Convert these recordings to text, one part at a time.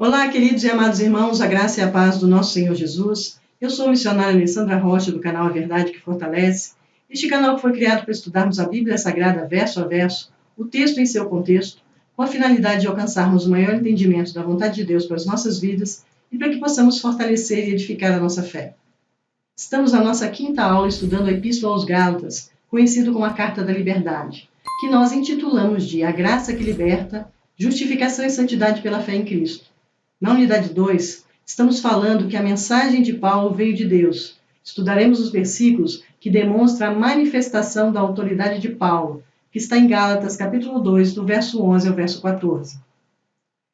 Olá, queridos e amados irmãos, a graça e a paz do nosso Senhor Jesus. Eu sou a missionária Alessandra Rocha, do canal A Verdade que Fortalece. Este canal foi criado para estudarmos a Bíblia Sagrada verso a verso, o texto em seu contexto, com a finalidade de alcançarmos o maior entendimento da vontade de Deus para as nossas vidas e para que possamos fortalecer e edificar a nossa fé. Estamos na nossa quinta aula estudando a Epístola aos Gálatas, conhecido como a Carta da Liberdade, que nós intitulamos de A Graça que Liberta, Justificação e Santidade pela Fé em Cristo. Na unidade 2, estamos falando que a mensagem de Paulo veio de Deus. Estudaremos os versículos que demonstram a manifestação da autoridade de Paulo, que está em Gálatas, capítulo 2, do verso 11 ao verso 14.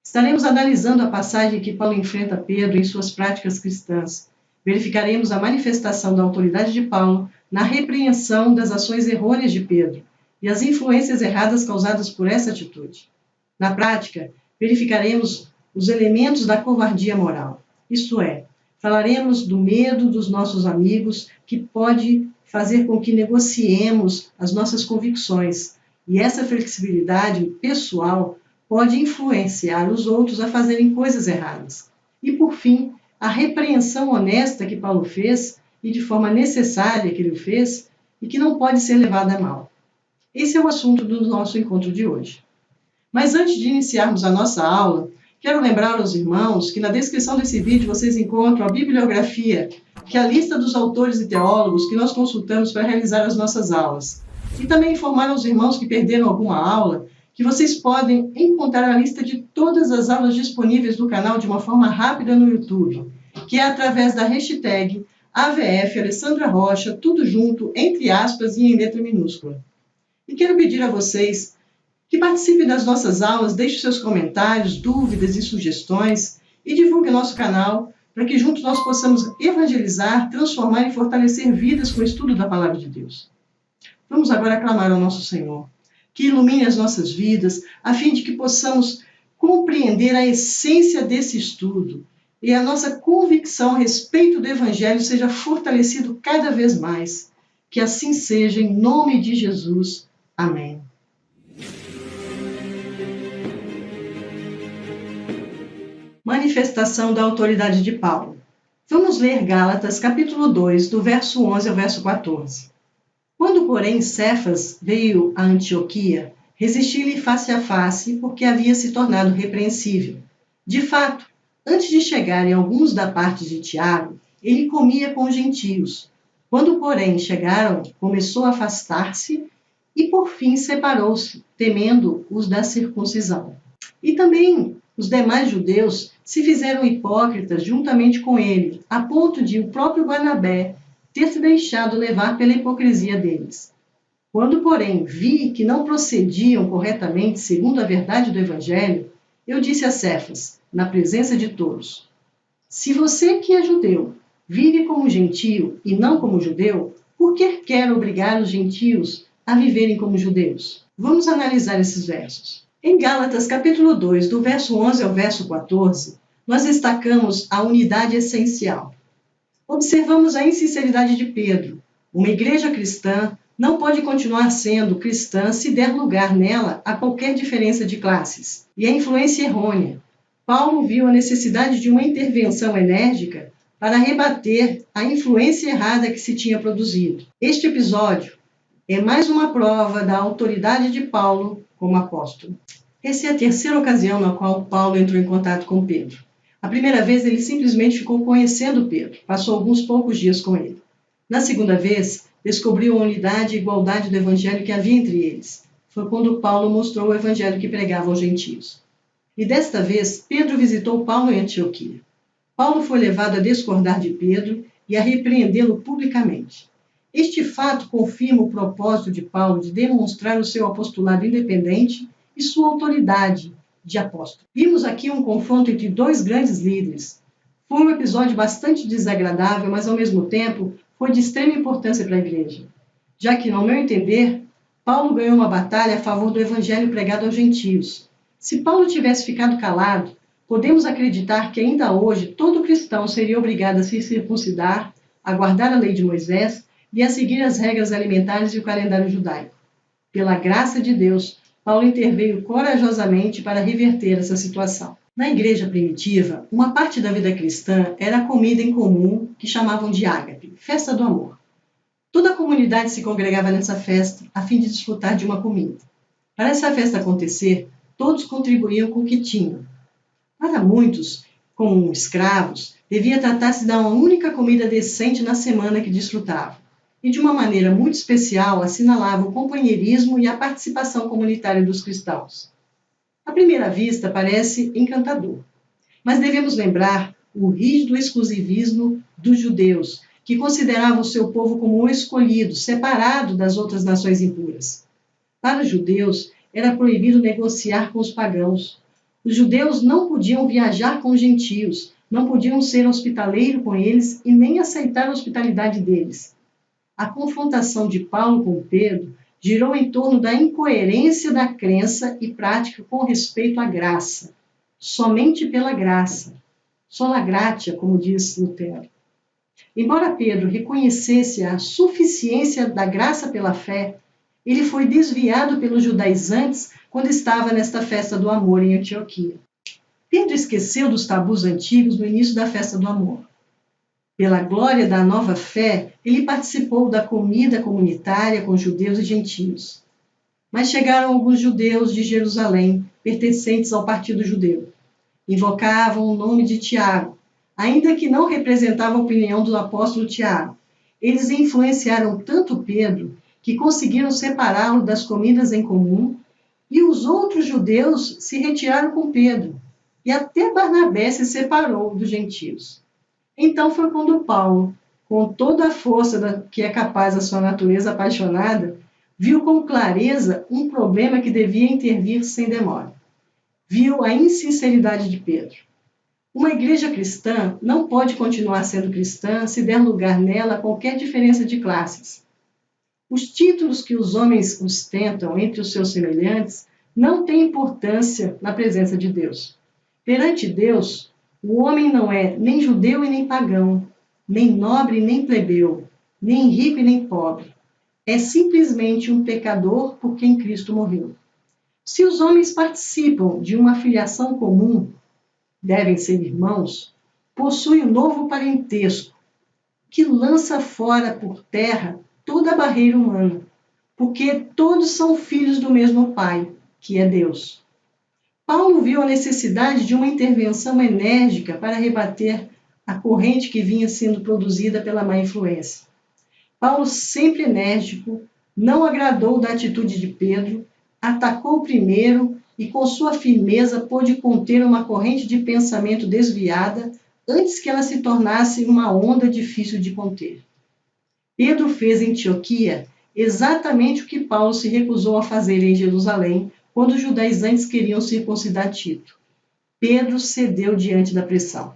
Estaremos analisando a passagem que Paulo enfrenta Pedro em suas práticas cristãs. Verificaremos a manifestação da autoridade de Paulo na repreensão das ações errôneas de Pedro e as influências erradas causadas por essa atitude. Na prática, verificaremos os elementos da covardia moral, isto é, falaremos do medo dos nossos amigos que pode fazer com que negociemos as nossas convicções, e essa flexibilidade pessoal pode influenciar os outros a fazerem coisas erradas. E, por fim, a repreensão honesta que Paulo fez, e de forma necessária que ele o fez, e que não pode ser levada a mal. Esse é o assunto do nosso encontro de hoje. Mas antes de iniciarmos a nossa aula, quero lembrar aos irmãos que na descrição desse vídeo vocês encontram a bibliografia, que é a lista dos autores e teólogos que nós consultamos para realizar as nossas aulas. E também informar aos irmãos que perderam alguma aula, que vocês podem encontrar a lista de todas as aulas disponíveis no canal de uma forma rápida no YouTube, que é através da hashtag AVF Alessandra Rocha, tudo junto, entre aspas e em letra minúscula. E quero pedir a vocês que participe das nossas aulas, deixe seus comentários, dúvidas e sugestões e divulgue nosso canal para que juntos nós possamos evangelizar, transformar e fortalecer vidas com o estudo da Palavra de Deus. Vamos agora clamar ao nosso Senhor, que ilumine as nossas vidas, a fim de que possamos compreender a essência desse estudo e a nossa convicção a respeito do Evangelho seja fortalecido cada vez mais. Que assim seja, em nome de Jesus. Amém. Manifestação da autoridade de Paulo. Vamos ler Gálatas, capítulo 2, do verso 11 ao verso 14. Quando, porém, Cefas veio a Antioquia, resisti-lhe face a face, porque havia se tornado repreensível. De fato, antes de chegarem alguns da parte de Tiago, ele comia com os gentios. Quando, porém, chegaram, começou a afastar-se e, por fim, separou-se, temendo os da circuncisão. E também os demais judeus se fizeram hipócritas juntamente com ele, a ponto de o próprio Barnabé ter se deixado levar pela hipocrisia deles. Quando, porém, vi que não procediam corretamente segundo a verdade do Evangelho, eu disse a Cefas, na presença de todos: se você que é judeu vive como gentio e não como judeu, por que quer obrigar os gentios a viverem como judeus? Vamos analisar esses versos. Em Gálatas, capítulo 2, do verso 11 ao verso 14, nós destacamos a unidade essencial. Observamos a insinceridade de Pedro. Uma igreja cristã não pode continuar sendo cristã se der lugar nela a qualquer diferença de classes. E a influência errônea. Paulo viu a necessidade de uma intervenção enérgica para rebater a influência errada que se tinha produzido. Este episódio é mais uma prova da autoridade de Paulo como apóstolo. Essa é a terceira ocasião na qual Paulo entrou em contato com Pedro. A primeira vez ele simplesmente ficou conhecendo Pedro, passou alguns poucos dias com ele. Na segunda vez, descobriu a unidade e igualdade do evangelho que havia entre eles. Foi quando Paulo mostrou o evangelho que pregava aos gentios. E desta vez, Pedro visitou Paulo em Antioquia. Paulo foi levado a discordar de Pedro e a repreendê-lo publicamente. Este fato confirma o propósito de Paulo de demonstrar o seu apostolado independente e sua autoridade de apóstolo. Vimos aqui um confronto entre dois grandes líderes. Foi um episódio bastante desagradável, mas ao mesmo tempo foi de extrema importância para a igreja, já que, no meu entender, Paulo ganhou uma batalha a favor do evangelho pregado aos gentios. Se Paulo tivesse ficado calado, podemos acreditar que ainda hoje todo cristão seria obrigado a se circuncidar, a guardar a lei de Moisés e a seguir as regras alimentares e o calendário judaico. Pela graça de Deus, Paulo interveio corajosamente para reverter essa situação. Na igreja primitiva, uma parte da vida cristã era a comida em comum que chamavam de ágape, festa do amor. Toda a comunidade se congregava nessa festa a fim de desfrutar de uma comida. Para essa festa acontecer, todos contribuíam com o que tinham. Para muitos, como escravos, devia tratar-se de uma única comida decente na semana que desfrutavam, e de uma maneira muito especial assinalava o companheirismo e a participação comunitária dos cristãos. À primeira vista parece encantador, mas devemos lembrar o rígido exclusivismo dos judeus, que consideravam o seu povo como um escolhido, separado das outras nações impuras. Para os judeus, era proibido negociar com os pagãos. Os judeus não podiam viajar com os gentios, não podiam ser hospitaleiros com eles e nem aceitar a hospitalidade deles. A confrontação de Paulo com Pedro girou em torno da incoerência da crença e prática com respeito à graça. Somente pela graça. Sola gratia, como diz Lutero. Embora Pedro reconhecesse a suficiência da graça pela fé, ele foi desviado pelos judaizantes quando estava nesta festa do amor em Antioquia. Pedro esqueceu dos tabus antigos no início da festa do amor. Pela glória da nova fé, ele participou da comida comunitária com judeus e gentios. Mas chegaram alguns judeus de Jerusalém, pertencentes ao partido judeu. Invocavam o nome de Tiago, ainda que não representava a opinião do apóstolo Tiago. Eles influenciaram tanto Pedro que conseguiram separá-lo das comidas em comum, e os outros judeus se retiraram com Pedro, e até Barnabé se separou dos gentios. Então foi quando Paulo, com toda a força que é capaz da sua natureza apaixonada, viu com clareza um problema que devia intervir sem demora. Viu a insinceridade de Pedro. Uma igreja cristã não pode continuar sendo cristã se der lugar nela a qualquer diferença de classes. Os títulos que os homens ostentam entre os seus semelhantes não têm importância na presença de Deus. Perante Deus, o homem não é nem judeu e nem pagão, nem nobre nem plebeu, nem rico e nem pobre. É simplesmente um pecador por quem Cristo morreu. Se os homens participam de uma filiação comum, devem ser irmãos, possuem um novo parentesco, que lança fora por terra toda a barreira humana, porque todos são filhos do mesmo Pai, que é Deus. Paulo viu a necessidade de uma intervenção enérgica para rebater a corrente que vinha sendo produzida pela má influência. Paulo, sempre enérgico, não agradou da atitude de Pedro, atacou primeiro e, com sua firmeza, pôde conter uma corrente de pensamento desviada antes que ela se tornasse uma onda difícil de conter. Pedro fez em Antioquia exatamente o que Paulo se recusou a fazer em Jerusalém, quando os judaizantes queriam circuncidar Tito. Pedro cedeu diante da pressão.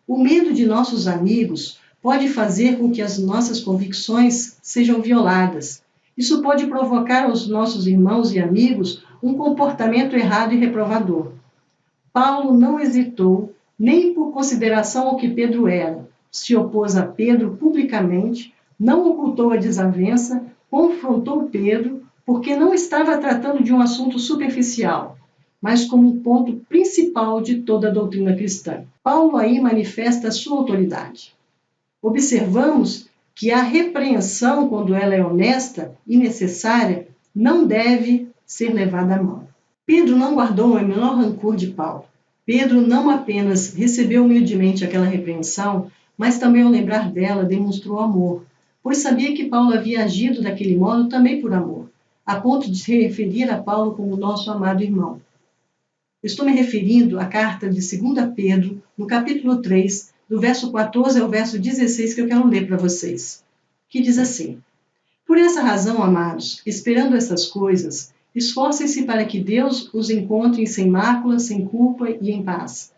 O medo de nossos amigos pode fazer com que as nossas convicções sejam violadas. Isso pode provocar aos nossos irmãos e amigos um comportamento errado e reprovador. Paulo não hesitou, nem por consideração ao que Pedro era. Se opôs a Pedro publicamente, não ocultou a desavença, confrontou Pedro, porque não estava tratando de um assunto superficial, mas como um ponto principal de toda a doutrina cristã. Paulo aí manifesta a sua autoridade. Observamos que a repreensão, quando ela é honesta e necessária, não deve ser levada à mão. Pedro não guardou o menor rancor de Paulo. Pedro não apenas recebeu humildemente aquela repreensão, mas também ao lembrar dela demonstrou amor, pois sabia que Paulo havia agido daquele modo também por amor, a ponto de se referir a Paulo como nosso amado irmão. Estou me referindo à carta de 2 Pedro, no capítulo 3, do verso 14 ao verso 16, que eu quero ler para vocês, que diz assim: Por essa razão, amados, esperando essas coisas, esforcem-se para que Deus os encontre sem mácula, sem culpa e em paz.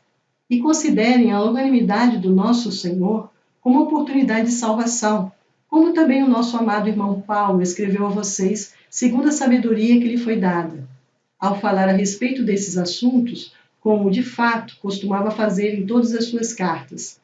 E considerem a longanimidade do nosso Senhor como oportunidade de salvação, como também o nosso amado irmão Paulo escreveu a vocês, segundo a sabedoria que lhe foi dada. Ao falar a respeito desses assuntos, como de fato costumava fazer em todas as suas cartas.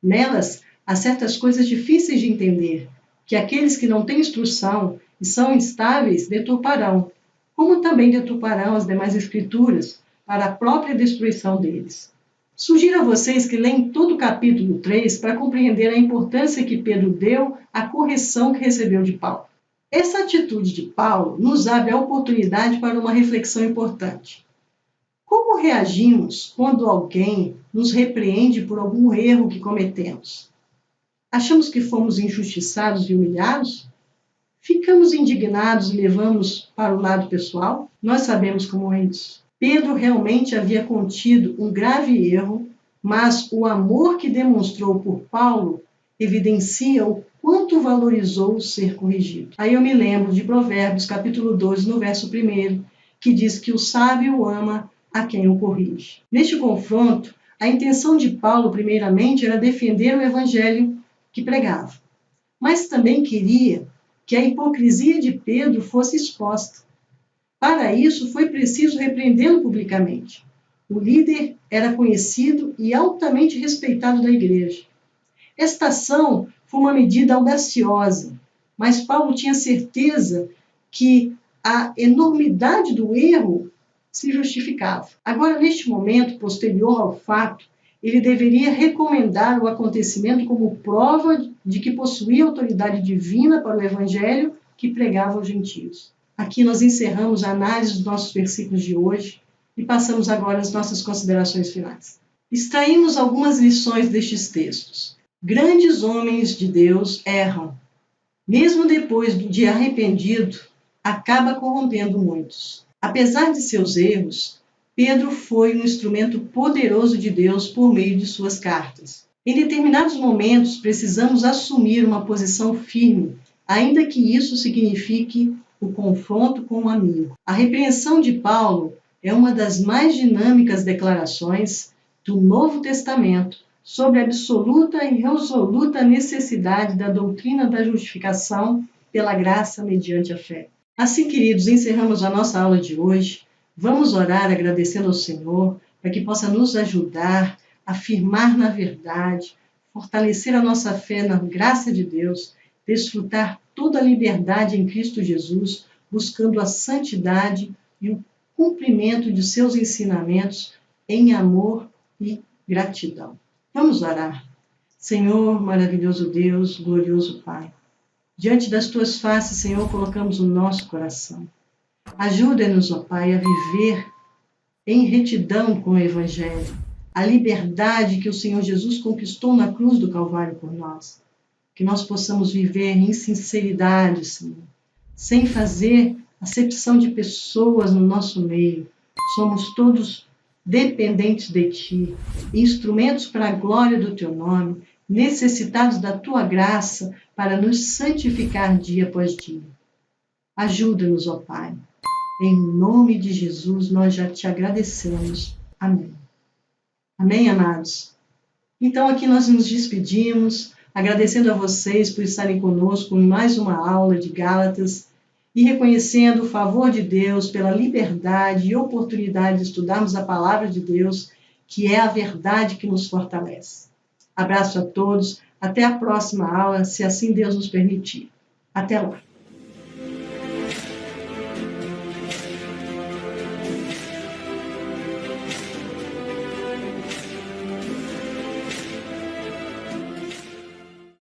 Nelas, há certas coisas difíceis de entender, que aqueles que não têm instrução e são instáveis deturparão, como também deturparão as demais escrituras, para a própria destruição deles. Sugiro a vocês que leiam todo o capítulo 3 para compreender a importância que Pedro deu à correção que recebeu de Paulo. Essa atitude de Paulo nos abre a oportunidade para uma reflexão importante. Como reagimos quando alguém nos repreende por algum erro que cometemos? Achamos que fomos injustiçados e humilhados? Ficamos indignados e levamos para o lado pessoal? Nós sabemos como é isso. Pedro realmente havia cometido um grave erro, mas o amor que demonstrou por Paulo evidencia o quanto valorizou ser corrigido. Aí eu me lembro de Provérbios, capítulo 12, no verso 1, que diz que o sábio ama a quem o corrige. Neste confronto, a intenção de Paulo, primeiramente, era defender o evangelho que pregava, mas também queria que a hipocrisia de Pedro fosse exposta. Para isso, foi preciso repreendê-lo publicamente. O líder era conhecido e altamente respeitado da igreja. Esta ação foi uma medida audaciosa, mas Paulo tinha certeza que a enormidade do erro se justificava. Agora, neste momento posterior ao fato, ele deveria recomendar o acontecimento como prova de que possuía autoridade divina para o evangelho que pregava aos gentios. Aqui nós encerramos a análise dos nossos versículos de hoje e passamos agora às nossas considerações finais. Extraímos algumas lições destes textos. Grandes homens de Deus erram. Mesmo depois de arrependido, acaba corrompendo muitos. Apesar de seus erros, Pedro foi um instrumento poderoso de Deus por meio de suas cartas. Em determinados momentos, precisamos assumir uma posição firme, ainda que isso signifique o confronto com um amigo. A repreensão de Paulo é uma das mais dinâmicas declarações do Novo Testamento sobre a absoluta e resoluta necessidade da doutrina da justificação pela graça mediante a fé. Assim, queridos, encerramos a nossa aula de hoje. Vamos orar agradecendo ao Senhor para que possa nos ajudar a firmar na verdade, fortalecer a nossa fé na graça de Deus, desfrutar toda a liberdade em Cristo Jesus, buscando a santidade e o cumprimento de seus ensinamentos em amor e gratidão. Vamos orar. Senhor, maravilhoso Deus, glorioso Pai, diante das tuas faces, Senhor, colocamos o nosso coração. Ajuda-nos, ó Pai, a viver em retidão com o Evangelho, a liberdade que o Senhor Jesus conquistou na cruz do Calvário por nós. Que nós possamos viver em sinceridade, Senhor, sem fazer acepção de pessoas no nosso meio. Somos todos dependentes de Ti, instrumentos para a glória do Teu nome, necessitados da Tua graça para nos santificar dia após dia. Ajuda-nos, ó Pai. Em nome de Jesus, nós já Te agradecemos. Amém. Amém, amados? Então, aqui nós nos despedimos, agradecendo a vocês por estarem conosco em mais uma aula de Gálatas e reconhecendo o favor de Deus pela liberdade e oportunidade de estudarmos a palavra de Deus, que é a verdade que nos fortalece. Abraço a todos, até a próxima aula, se assim Deus nos permitir. Até lá!